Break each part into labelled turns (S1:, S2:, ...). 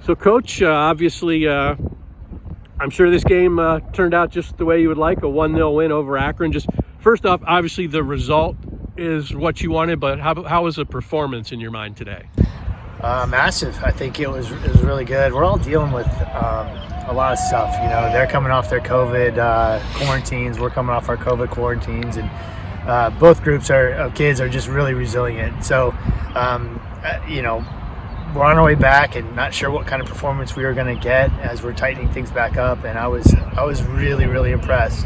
S1: So, Coach, obviously, I'm sure this game turned out just the way you would like, a 1-0 win over Akron. Just first off, obviously the result is what you wanted, but how was the performance in your mind today?
S2: Massive. I think it was really good. We're all dealing with a lot of stuff. You know, they're coming off their COVID quarantines. We're coming off our COVID quarantines, and both groups of kids are just really resilient. So, you know, we're on our way back and not sure what kind of performance we were going to get as we're tightening things back up. And I was really impressed.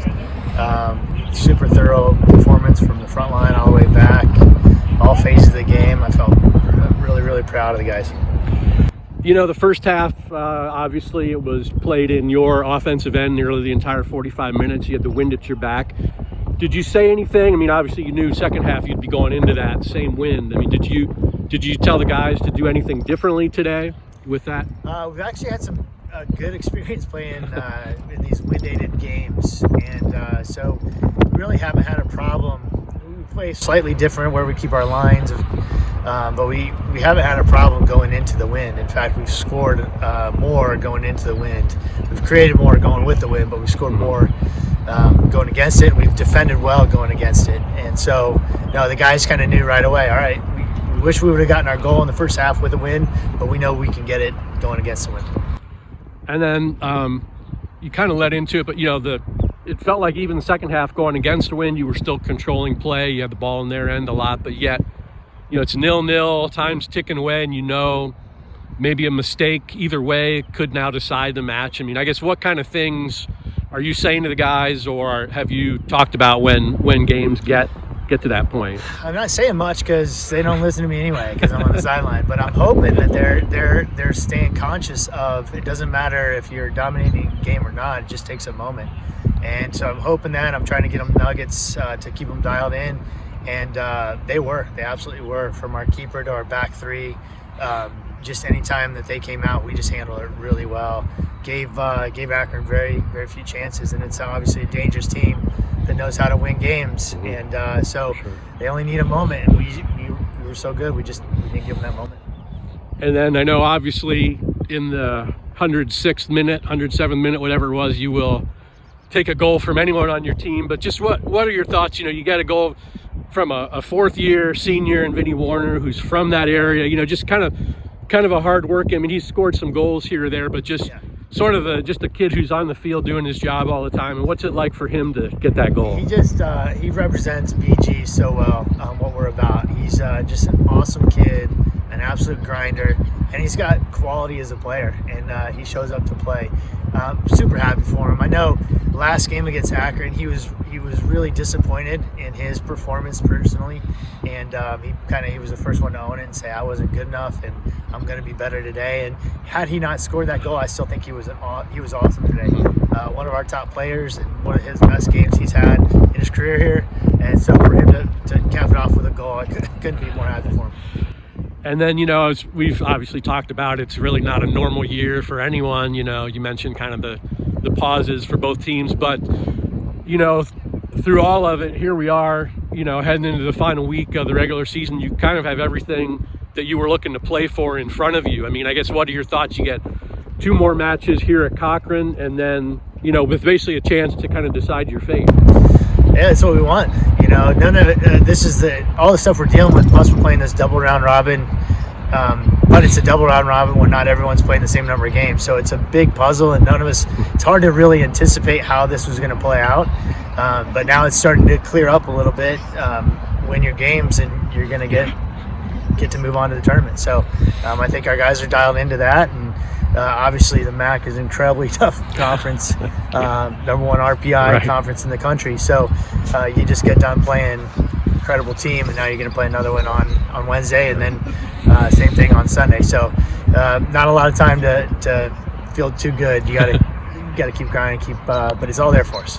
S2: Super thorough performance from the front line all the way back, all phases of the game. I felt really proud of the guys.
S1: You know, the first half, obviously it was played in your offensive end nearly the entire 45 minutes. You had the wind at your back. Did you say anything? I mean, obviously you knew second half you'd be going into that same wind. I mean, did you tell the guys to do anything differently today with that?
S2: We've actually had some good experience playing in these wind-aided games, and so we really haven't had a problem. We play slightly different where we keep our lines, but we haven't had a problem going into the wind. In fact, we've scored more going into the wind. We've created more going with the wind, but we've scored more going against it. We've defended well going against it, and so the guys kind of knew right away. All right, we wish we would have gotten our goal in the first half with a win, but we know we can get it going against the wind.
S1: And then you kind of led into it, but it felt like even the second half going against the wind, you were still controlling play. You had the ball in their end a lot, but yet it's 0-0, time's ticking away, and maybe a mistake either way could now decide the match. I mean, I guess what kind of things are you saying to the guys, or have you talked about when games get to that point?
S2: I'm not saying much because they don't listen to me anyway because I'm on the sideline, but I'm hoping that they're staying conscious of it doesn't matter if you're dominating the game or not, it just takes a moment. And so I'm hoping that I'm trying to get them nuggets to keep them dialed in, and they absolutely were, from our keeper to our back three. Just any time that they came out, we just handled it really well. Gave Akron very few chances, and it's obviously a dangerous team that knows how to win games. Mm-hmm. And so sure. They only need a moment, and we were so good, we didn't give them that moment.
S1: And then I know obviously in the 106th minute, 107th minute, whatever it was, you will take a goal from anyone on your team. But just what are your thoughts? You got a goal from a fourth-year senior in Vinny Warner, who's from that area. Just kind of a hard work. I mean, he's scored some goals here or there, but just sort of just a kid who's on the field doing his job all the time. And what's it like for him to get that goal?
S2: He represents BG so well, what we're about. He's just an awesome kid, an absolute grinder, and he's got quality as a player, and he shows up to play. Super happy for him. I know last game against Akron, he was really disappointed in his performance personally, and he was the first one to own it and say, I wasn't good enough and I'm going to be better today. And had he not scored that goal, I still think he was awesome today. One of our top players and one of his best games he's had in his career here, and so for him to cap it off with a goal, I couldn't be more happy for him.
S1: And then, as we've obviously talked about, it's really not a normal year for anyone. You mentioned kind of the pauses for both teams, but, through all of it, here we are, heading into the final week of the regular season. You kind of have everything that you were looking to play for in front of you. I mean, I guess what are your thoughts? You get 2 more matches here at Cochran, and then, with basically a chance to kind of decide your fate.
S2: Yeah, that's what we want. None of it. This is all the stuff we're dealing with. Plus, we're playing this double round robin, but it's a double round robin where not everyone's playing the same number of games. So it's a big puzzle, and none of us. It's hard to really anticipate how this was going to play out. But now it's starting to clear up a little bit. Win your games, and you're going to get to move on to the tournament. So I think our guys are dialed into that, and obviously the MAC is an incredibly tough conference, number 1 RPI conference in the country. So you just get done playing incredible team, and now you're going to play another one on Wednesday, and then same thing on Sunday. So not a lot of time to feel too good. You got to keep grinding, but it's all there for us.